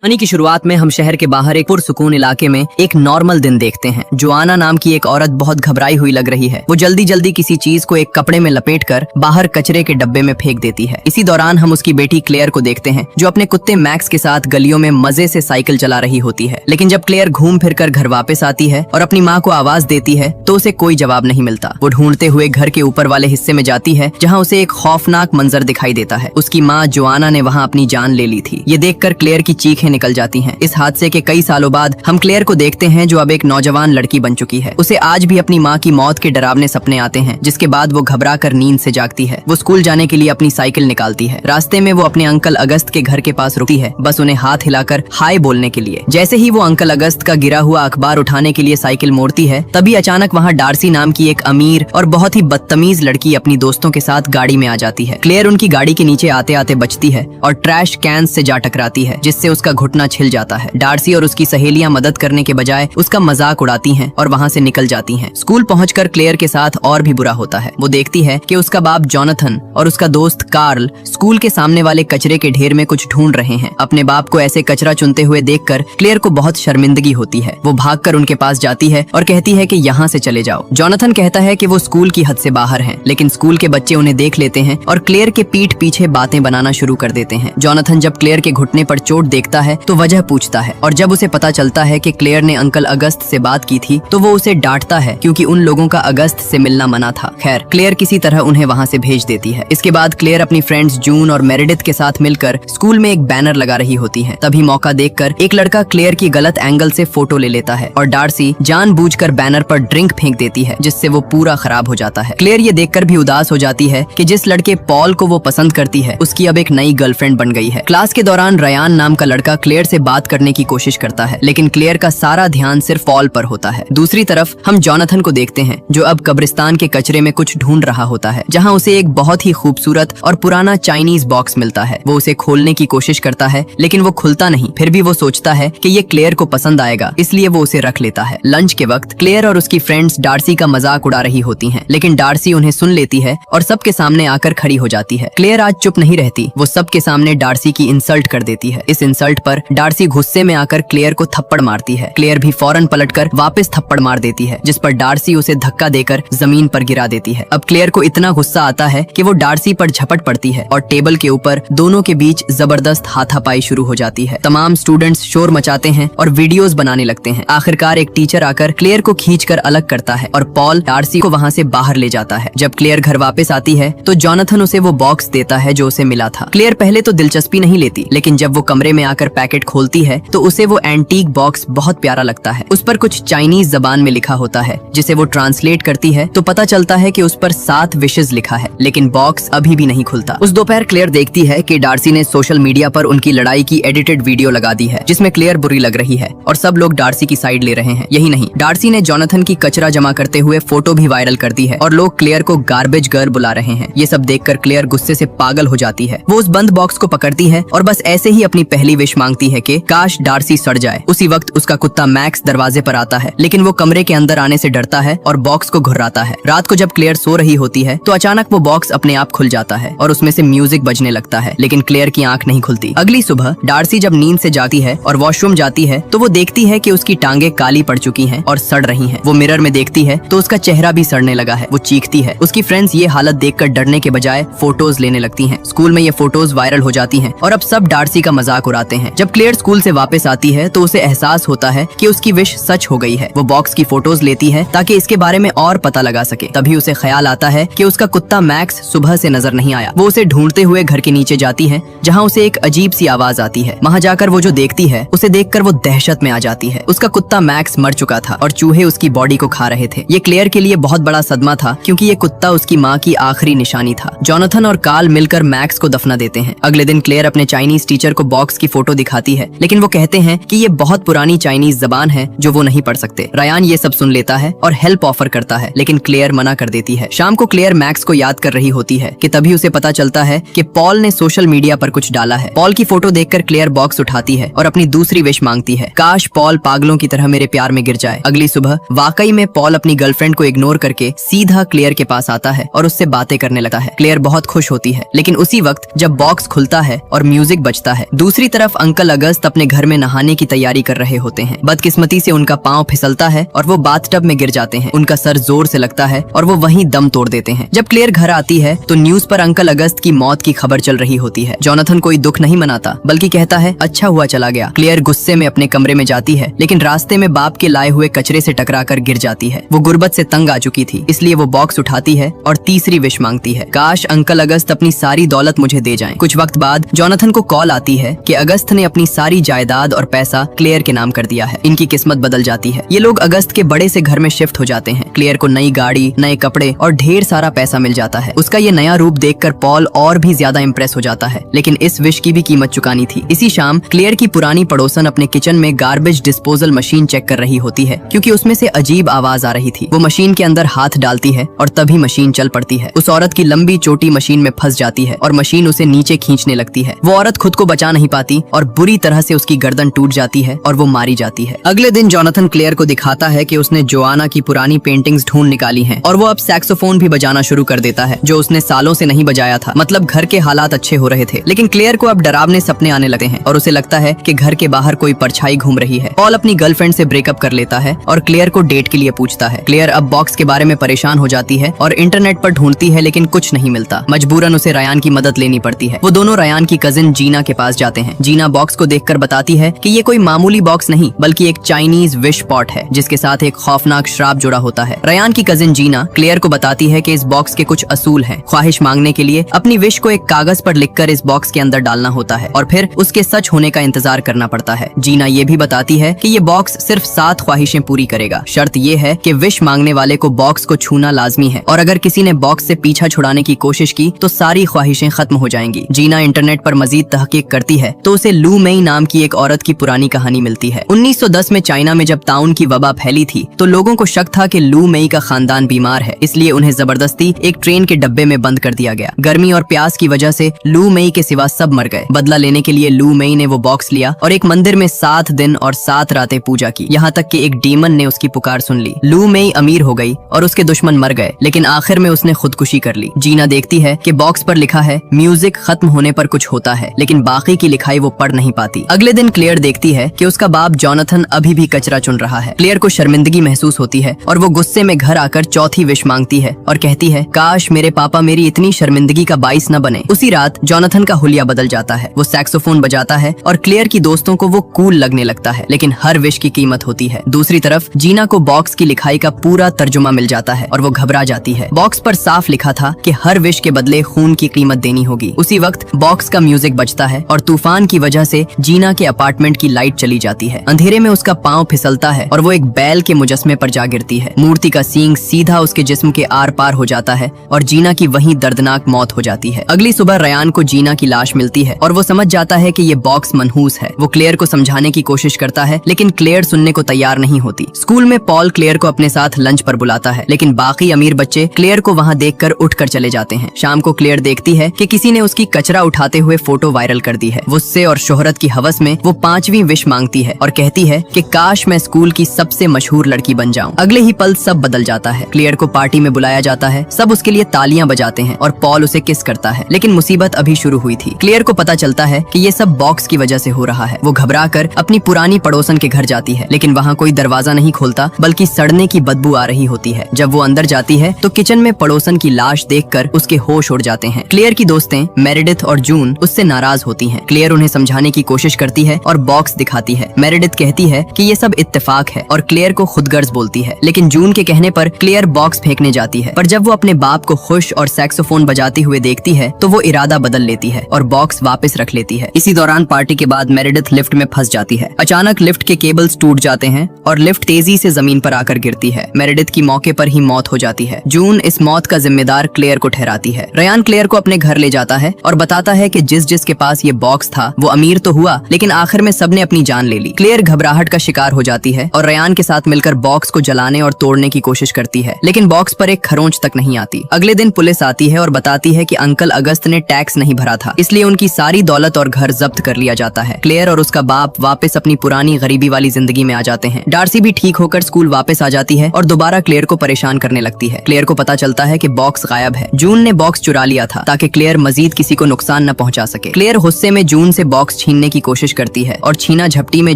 कहानी की शुरुआत में हम शहर के बाहर एक पुरसुकून इलाके में एक नॉर्मल दिन देखते हैं। जोआना नाम की एक औरत बहुत घबराई हुई लग रही है। वो जल्दी जल्दी किसी चीज को एक कपड़े में लपेटकर बाहर कचरे के डब्बे में फेंक देती है। इसी दौरान हम उसकी बेटी क्लेयर को देखते हैं जो अपने कुत्ते मैक्स के साथ गलियों में मजे से साइकिल चला रही होती है। लेकिन जब क्लेयर घूम फिर कर घर वापस आती है और अपनी माँ को आवाज देती है तो उसे कोई जवाब नहीं मिलता। वो ढूंढते हुए घर के ऊपर वाले हिस्से में जाती है जहाँ उसे एक खौफनाक मंजर दिखाई देता है। उसकी माँ जोआना ने वहाँ अपनी जान ले ली थी। ये देखकर क्लेयर की चीखें निकल जाती हैं। इस हादसे के कई सालों बाद हम क्लेयर को देखते हैं जो अब एक नौजवान लड़की बन चुकी है। उसे आज भी अपनी माँ की मौत के डरावने सपने आते हैं, जिसके बाद वो घबरा कर नींद से जागती है। वो स्कूल जाने के लिए अपनी साइकिल निकालती है। रास्ते में वो अपने अंकल अगस्त के घर के पास रुकती है, बस उन्हें हाथ हिलाकर हाय बोलने के लिए। जैसे ही वो अंकल अगस्त का गिरा हुआ अखबार उठाने के लिए साइकिल मोड़ती है, तभी अचानक वहाँ डार्सी नाम की एक अमीर और बहुत ही बदतमीज लड़की अपनी दोस्तों के साथ गाड़ी में आ जाती है। क्लेयर उनकी गाड़ी के नीचे आते आते बचती है और ट्रैश कैन से जा टकराती है, जिससे उसका घुटना छिल जाता है। डार्सी और उसकी सहेलियां मदद करने के बजाय उसका मजाक उड़ाती हैं और वहां से निकल जाती हैं। स्कूल पहुंचकर क्लेयर के साथ और भी बुरा होता है। वो देखती है कि उसका बाप जोनाथन और उसका दोस्त कार्ल स्कूल के सामने वाले कचरे के ढेर में कुछ ढूंढ रहे हैं। अपने बाप को ऐसे कचरा चुनते हुए देखकर क्लेयर को बहुत शर्मिंदगी होती है। वो भागकर उनके पास जाती है और कहती है कि यहाँ से चले जाओ। जोनाथन कहता है कि वो स्कूल की हद से बाहर हैं, लेकिन स्कूल के बच्चे उन्हें देख लेते हैं और क्लेयर के पीठ पीछे बातें बनाना शुरू कर देते हैं। जोनाथन जब क्लेयर के घुटने पर चोट देखता है तो वजह पूछता है, और जब उसे पता चलता है कि क्लेयर ने अंकल अगस्त से बात की थी तो वो उसे डांटता है क्योंकि उन लोगों का अगस्त से मिलना मना था। खैर, क्लेयर किसी तरह उन्हें वहां से भेज देती है। इसके बाद क्लेयर अपनी फ्रेंड्स जून और मेरेडिथ के साथ मिलकर स्कूल में एक बैनर लगा रही होती है। तभी मौका देखकर एक लड़का क्लेयर की गलत एंगल से फोटो ले लेता है और डार्सी जानबूझकर बैनर पर ड्रिंक फेंक देती है, जिससे वो पूरा खराब हो जाता है। क्लेयर ये देखकर भी उदास हो जाती है कि जिस लड़के पॉल को वो पसंद करती है उसकी अब एक नई गर्लफ्रेंड बन गई है। क्लास के दौरान रयान नाम का लड़का क्लेयर से बात करने की कोशिश करता है, लेकिन क्लेयर का सारा ध्यान सिर्फ पॉल पर होता है। दूसरी तरफ हम जोनाथन को देखते हैं जो अब कब्रिस्तान के कचरे में कुछ ढूंढ रहा होता है, जहां उसे एक बहुत ही खूबसूरत और पुराना चाइनीज बॉक्स मिलता है। वो उसे खोलने की कोशिश करता है, लेकिन वो खुलता नहीं। फिर भी वो सोचता है कि ये क्लेयर को पसंद आएगा, इसलिए वो उसे रख लेता है। लंच के वक्त क्लेयर और उसकी फ्रेंड्स डार्सी का मजाक उड़ा रही होती हैं, लेकिन डार्सी उन्हें सुन लेती है और सबके सामने आकर खड़ी हो जाती है। क्लेयर आज चुप नहीं रहती, वो सबके सामने डार्सी की इंसल्ट कर देती है। इस इंसल्ट पर डार्सी गुस्से में आकर क्लेयर को थप्पड़ मारती है। क्लेयर भी फौरन पलटकर वापस थप्पड़ मार देती है, जिस पर डार्सी उसे धक्का देकर जमीन पर गिरा देती है। अब क्लेयर को इतना गुस्सा आता है कि वो डार्सी पर झपट पड़ती है और टेबल के ऊपर दोनों के बीच जबरदस्त हाथापाई शुरू हो जाती है। तमाम स्टूडेंट्स शोर मचाते हैं और वीडियोस बनाने लगते हैं। आखिरकार एक टीचर आकर क्लेयर को खींचकर अलग करता है और पॉल डार्सी को वहाँ से बाहर ले जाता है। जब क्लेयर घर वापस आती है तो जोनाथन उसे वो बॉक्स देता है जो उसे मिला था। क्लेयर पहले तो दिलचस्पी नहीं लेती, लेकिन जब वो कमरे में आकर पैकेट खोलती है तो उसे वो एंटीक बॉक्स बहुत प्यारा लगता है। उस पर कुछ चाइनीज जबान में लिखा होता है, जिसे वो ट्रांसलेट करती है तो पता चलता है कि उस पर 7 विशेस लिखा है, लेकिन बॉक्स अभी भी नहीं खुलता। उस दोपहर क्लेयर देखती है कि डार्सी ने सोशल मीडिया पर उनकी लड़ाई की एडिटेड वीडियो लगा दी है, जिसमें क्लेयर बुरी लग रही है और सब लोग डार्सी की साइड ले रहे हैं। यही नहीं, डार्सी ने जोनाथन की कचरा जमा करते हुए फोटो भी वायरल कर दी है और लोग क्लेयर को गार्बेज गर्ल बुला रहे हैं। ये सब देखकर क्लेयर गुस्से से पागल हो जाती है। वो उस बंद बॉक्स को पकड़ती है और बस ऐसे ही अपनी पहली विश मांगती है कि काश डार्सी सड़ जाए। उसी वक्त उसका कुत्ता मैक्स दरवाजे पर आता है, लेकिन वो कमरे के अंदर आने से डरता है और बॉक्स को घुर्राता है। रात को जब क्लेयर सो रही होती है तो अचानक वो बॉक्स अपने आप खुल जाता है और उसमें से म्यूजिक बजने लगता है, लेकिन क्लेयर की आंख नहीं खुलती। अगली सुबह डार्सी जब नींद से जाती है और वॉशरूम जाती है तो वो देखती है कि उसकी टांगे काली पड़ चुकी हैं और सड़ रही हैं। वो मिरर में देखती है तो उसका चेहरा भी सड़ने लगा है। वो चीखती है। उसकी फ्रेंड्स ये हालत देखकर डरने के बजाय फोटोज लेने लगती हैं। स्कूल में ये फोटोज वायरल हो जाती हैं और अब सब डार्सी का मजाक उड़ाते हैं। जब क्लेयर स्कूल से वापस आती है तो उसे एहसास होता है कि उसकी विश सच हो गई है। वो बॉक्स की फोटोज लेती है ताकि इसके बारे में और पता लगा सके। तभी उसे ख्याल आता है कि उसका कुत्ता मैक्स सुबह से नजर नहीं आया। वो उसे ढूंढते हुए घर के नीचे जाती है, जहाँ उसे एक अजीब सी आवाज आती है। वहाँ जाकर वो जो देखती है उसे देखकर वो दहशत में आ जाती है। उसका कुत्ता मैक्स मर चुका था और चूहे उसकी बॉडी को खा रहे थे। ये क्लेयर के लिए बहुत बड़ा सदमा था, क्योंकि ये कुत्ता उसकी माँ की आखिरी निशानी था। जोनाथन और कार्ल मिलकर मैक्स को दफना देते हैं। अगले दिन क्लेयर अपने चाइनीज टीचर को बॉक्स की फोटो दिखाती है, लेकिन वो कहते हैं कि ये बहुत पुरानी चाइनीज जबान है जो वो नहीं पढ़ सकते। रयान ये सब सुन लेता है और हेल्प ऑफर करता है, लेकिन क्लेयर मना कर देती है। शाम को क्लेयर मैक्स को याद कर रही होती है कि तभी उसे पता चलता है कि पॉल ने सोशल मीडिया पर कुछ डाला है। पॉल की फोटो देखकर क्लेयर बॉक्स उठाती है और अपनी दूसरी विश मांगती है, काश पॉल पागलों की तरह मेरे प्यार में गिर जाए। अगली सुबह वाकई में पॉल अपनी गर्लफ्रेंड को इग्नोर करके सीधा क्लेयर के पास आता है और उससे बातें करने लगता है। क्लेयर बहुत खुश होती है, लेकिन उसी वक्त जब बॉक्स खुलता है और म्यूजिक बजता है, दूसरी तरफ अंकल अंकल अगस्त अपने घर में नहाने की तैयारी कर रहे होते हैं। बदकिस्मती से उनका पांव फिसलता है और वो बाथटब में गिर जाते हैं। उनका सर जोर से लगता है और वो वहीं दम तोड़ देते हैं। जब क्लेयर घर आती है तो न्यूज पर अंकल अगस्त की मौत की खबर चल रही होती है। जोनाथन कोई दुख नहीं मनाता बल्कि कहता है अच्छा हुआ चला गया। क्लेयर गुस्से में अपने कमरे में जाती है लेकिन रास्ते में बाप के लाए हुए कचरे से टकराकर गिर जाती है। वो गुर्बत से तंग आ चुकी थी, इसलिए वो बॉक्स उठाती है और तीसरी विश मांगती है, काश अंकल अगस्त अपनी सारी दौलत मुझे दे जाएं। कुछ वक्त बाद जोनाथन को कॉल आती है कि अगस्त ने अपनी सारी जायदाद और पैसा क्लेयर के नाम कर दिया है। इनकी किस्मत बदल जाती है। ये लोग अगस्त के बड़े से घर में शिफ्ट हो जाते हैं। क्लेयर को नई गाड़ी, नए कपड़े और ढेर सारा पैसा मिल जाता है। उसका ये नया रूप देखकर पॉल और भी ज्यादा इम्प्रेस हो जाता है, लेकिन इस विश की भी कीमत चुकानी थी। इसी शाम क्लेयर की पुरानी पड़ोसन अपने किचन में गार्बेज डिस्पोजल मशीन चेक कर रही होती है क्योंकि उसमें से अजीब आवाज आ रही थी। वो मशीन के अंदर हाथ डालती है और तभी मशीन चल पड़ती है। उस औरत की लंबी चोटी मशीन में फंस जाती है और मशीन उसे नीचे खींचने लगती है। वो औरत खुद को बचा नहीं पाती और बुरी तरह से उसकी गर्दन टूट जाती है और वो मारी जाती है। अगले दिन जोनाथन क्लेयर को दिखाता है कि उसने जोआना की पुरानी पेंटिंग्स ढूंढ निकाली हैं और वो अब सैक्सोफोन भी बजाना शुरू कर देता है जो उसने सालों से नहीं बजाया था। मतलब घर के हालात अच्छे हो रहे थे, लेकिन क्लेयर को अब डरावने सपने आने लगते हैं और उसे लगता है कि घर के बाहर कोई परछाई घूम रही है। पॉल अपनी गर्लफ्रेंड से ब्रेकअप कर लेता है और क्लेयर को डेट के लिए पूछता है। क्लेयर अब बॉक्स के बारे में परेशान हो जाती है और इंटरनेट पर ढूंढती है लेकिन कुछ नहीं मिलता। मजबूरन उसे रयान की मदद लेनी पड़ती है। वो दोनों रयान की कजिन जीना के पास जाते हैं। जीना बॉक्स को देखकर बताती है कि ये कोई मामूली बॉक्स नहीं बल्कि एक चाइनीज विश पॉट है जिसके साथ एक खौफनाक श्राप जुड़ा होता है। रयान की कजिन जीना क्लेयर को बताती है कि इस बॉक्स के कुछ असूल हैं। ख्वाहिश मांगने के लिए अपनी विश को एक कागज पर लिखकर इस बॉक्स के अंदर डालना होता है और फिर उसके सच होने का इंतजार करना पड़ता है। जीना ये भी बताती है कि ये बॉक्स सिर्फ 7 ख्वाहिशें पूरी करेगा। शर्त ये है कि विश मांगने वाले को बॉक्स को छूना लाजमी है और अगर किसी ने बॉक्स से पीछा छुड़ाने की कोशिश की तो सारी ख्वाहिशें खत्म हो जाएंगी। जीना इंटरनेट पर मजीद तहकीक करती है तो उसे लू मेई नाम की एक औरत की पुरानी कहानी मिलती है। 1910 में चाइना में जब ताउन की वबा फैली थी तो लोगों को शक था कि लू मेई का खानदान बीमार है, इसलिए उन्हें जबरदस्ती एक ट्रेन के डब्बे में बंद कर दिया गया। गर्मी और प्यास की वजह से लू मेई के सिवा सब मर गए। बदला लेने के लिए लू मेई ने वो बॉक्स लिया और एक मंदिर में 7 दिन और 7 रातें पूजा की, यहाँ तक कि एक डीमन ने उसकी पुकार सुन ली। लू मेई अमीर हो गई और उसके दुश्मन मर गए, लेकिन आखिर में उसने खुदकुशी कर ली। जीना देखती है कि बॉक्स पर लिखा है म्यूजिक खत्म होने पर कुछ होता है, लेकिन बाकी की लिखाई वो पढ़ नहीं पाती। अगले दिन क्लेयर देखती है कि उसका बाप जोनाथन अभी भी कचरा चुन रहा है। क्लेयर को शर्मिंदगी महसूस होती है और वो गुस्से में घर आकर चौथी विश मांगती है और कहती है, काश मेरे पापा मेरी इतनी शर्मिंदगी का बाइस न बने। उसी रात जोनाथन का हुलिया बदल जाता है। वो सैक्सोफोन बजाता है और क्लेयर की दोस्तों को वो कूल लगने लगता है, लेकिन हर विश की कीमत होती है। दूसरी तरफ जीना को बॉक्स की लिखाई का पूरा तर्जुमा मिल जाता है और वो घबरा जाती है। बॉक्स पर साफ लिखा था कि हर विश के बदले खून की कीमत देनी होगी। उसी वक्त बॉक्स का म्यूजिक बजता है और तूफान की वजह से जीना के अपार्टमेंट की लाइट चली जाती है। अंधेरे में उसका पांव फिसलता है और वो एक बैल के मुजस्मे पर जा गिरती है। मूर्ति का सींग सीधा उसके जिस्म के आर पार हो जाता है और जीना की वहीं दर्दनाक मौत हो जाती है। अगली सुबह रयान को जीना की लाश मिलती है और वो समझ जाता है कि ये बॉक्स मनहूस है। वो क्लेयर को समझाने की कोशिश करता है, लेकिन क्लेयर सुनने को तैयार नहीं होती। स्कूल में पॉल क्लेयर को अपने साथ लंच पर बुलाता है, लेकिन बाकी अमीर बच्चे क्लेयर को वहाँ देखकर उठकर चले जाते हैं। शाम को क्लेयर देखती है कि किसी ने उसकी कचरा उठाते हुए फोटो वायरल कर दी है। गुस्से और शोहरत की हवस में वो 5वीं विश मांगती है और कहती है कि काश मैं स्कूल की सबसे मशहूर लड़की बन जाऊं। अगले ही पल सब बदल जाता है। क्लेयर को पार्टी में बुलाया जाता है। सब उसके लिए तालियां बजाते हैं और पॉल उसे किस करता है, लेकिन मुसीबत अभी शुरू हुई थी। क्लेयर को पता चलता है कि ये सब बॉक्स की वजह से हो रहा है। वो घबराकर अपनी पुरानी पड़ोसन के घर जाती है, लेकिन वहाँ कोई दरवाजा नहीं खोलता बल्कि सड़ने की बदबू आ रही होती है। जब वो अंदर जाती है तो किचन में पड़ोसन की लाश देखकर उसके होश उड़ जाते हैं। क्लेयर की दोस्तें मेरेडिथ और जून उससे नाराज होती हैं। क्लेयर उन्हें समझाने की कोशिश करती है और बॉक्स दिखाती है। मेरेडिथ कहती है कि ये सब इत्तेफाक है और क्लेयर को खुदगर्ज बोलती है, लेकिन जून के कहने पर क्लेयर बॉक्स फेंकने जाती है। पर जब वो अपने बाप को खुश और सैक्सोफोन बजाते हुए देखती है तो वो इरादा बदल लेती है और बॉक्स वापस रख लेती है। इसी दौरान पार्टी के बाद मेरेडिथ लिफ्ट में फंस जाती है। अचानक लिफ्ट के केबल्स टूट जाते हैं और लिफ्ट तेजी से जमीन पर आकर गिरती है। मेरेडिथ की मौके पर ही मौत हो जाती है। जून इस मौत का जिम्मेदार क्लेयर को ठहराती है। रयान क्लेयर को अपने घर ले जाता है और बताता है कि जिसके पास ये बॉक्स था वो अमीर तो हुआ, लेकिन आखिर में सबने अपनी जान ले ली। क्लेयर घबराहट का शिकार हो जाती है और रयान के साथ मिलकर बॉक्स को जलाने और तोड़ने की कोशिश करती है, लेकिन बॉक्स पर एक खरोंच तक नहीं आती। अगले दिन पुलिस आती है और बताती है कि अंकल अगस्त ने टैक्स नहीं भरा था, इसलिए उनकी सारी दौलत और घर जब्त कर लिया जाता है। क्लेयर और उसका बाप वापस अपनी पुरानी गरीबी वाली जिंदगी में आ जाते हैं। डार्सी भी ठीक होकर स्कूल वापस आ जाती है और दोबारा क्लेयर को परेशान करने लगती है। क्लेयर को पता चलता है कि बॉक्स गायब है। जून ने बॉक्स चुरा लिया था ताकि क्लेयर मजीद किसी को नुकसान न पहुंचा सके। क्लेयर गुस्से में जून से बॉक्स बॉक्स छीनने की कोशिश करती है और छीना झपटी में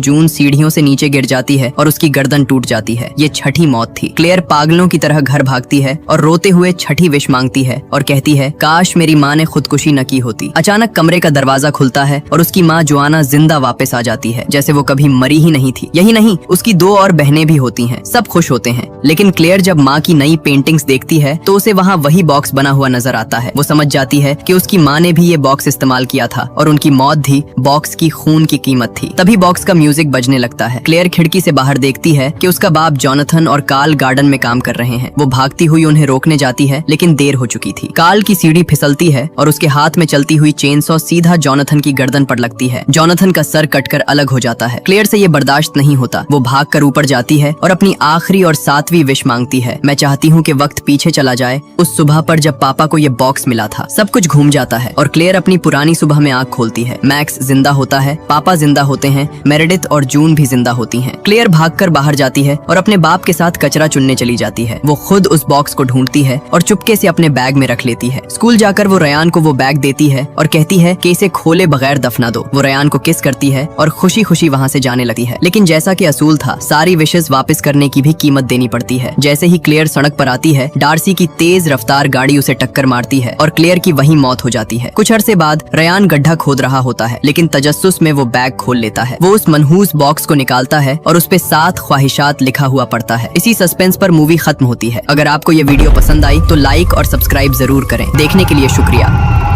जून सीढ़ियों से नीचे गिर जाती है और उसकी गर्दन टूट जाती है। ये छठी मौत थी। क्लेयर पागलों की तरह घर भागती है और रोते हुए छठी विश मांगती है और कहती है, काश मेरी माँ ने खुदकुशी न की होती। अचानक कमरे का दरवाजा खुलता है और उसकी माँ जोआना जिंदा वापस आ जाती है, जैसे वो कभी मरी ही नहीं थी। यही नहीं, उसकी 2 और बहनें भी होती हैं। सब खुश होते हैं, लेकिन क्लेयर जब माँ की नई पेंटिंग्स देखती है तो उसे वहाँ वही बॉक्स बना हुआ नजर आता है। वो समझ जाती है कि उसकी माँ ने भी ये बॉक्स इस्तेमाल किया था और उनकी मौत भी बॉक्स की खून की कीमत थी। तभी बॉक्स का म्यूजिक बजने लगता है। क्लेयर खिड़की से बाहर देखती है कि उसका बाप जॉनथन और कार्ल गार्डन में काम कर रहे हैं। वो भागती हुई उन्हें रोकने जाती है, लेकिन देर हो चुकी थी। कार्ल की सीढ़ी फिसलती है और उसके हाथ में चलती हुई चेनसॉ सीधा जॉनथन की गर्दन पर लगती है। जॉनथन का सर कटकर अलग हो जाता है। क्लेयर से ये बर्दाश्त नहीं होता। वो भागकर ऊपर जाती है और अपनी आखिरी और 7वीं विश मांगती है, मैं चाहती हूँ कि वक्त पीछे चला जाए, उस सुबह पर जब पापा को ये बॉक्स मिला था। सब कुछ घूम जाता है और क्लेयर अपनी पुरानी सुबह में आंख खोलती है। मैक्स जिंदा होता है, पापा जिंदा होते हैं, मेरेडिथ और जून भी जिंदा होती हैं। क्लेयर भागकर बाहर जाती है और अपने बाप के साथ कचरा चुनने चली जाती है। वो खुद उस बॉक्स को ढूंढती है और चुपके से अपने बैग में रख लेती है। स्कूल जाकर वो रयान को वो बैग देती है और कहती है कि इसे खोले बगैर दफना दो। वो रयान को किस करती है और खुशी खुशी वहाँ से जाने लगती है। लेकिन जैसा कि असूल था, सारी विशेष वापस करने की भी कीमत देनी पड़ती है। जैसे ही क्लेयर सड़क पर आती है, डार्सी की तेज रफ्तार गाड़ी उसे टक्कर मारती है और क्लेयर की वहीं मौत हो जाती है। कुछ अरसे बाद रयान गड्ढा खोद रहा होता है, लेकिन तजस्सुस में वो बैग खोल लेता है। वो उस मनहूस बॉक्स को निकालता है और उस पे 7 ख्वाहिशात लिखा हुआ पड़ता है। इसी सस्पेंस पर मूवी खत्म होती है। अगर आपको ये वीडियो पसंद आई तो लाइक और सब्सक्राइब जरूर करें। देखने के लिए शुक्रिया।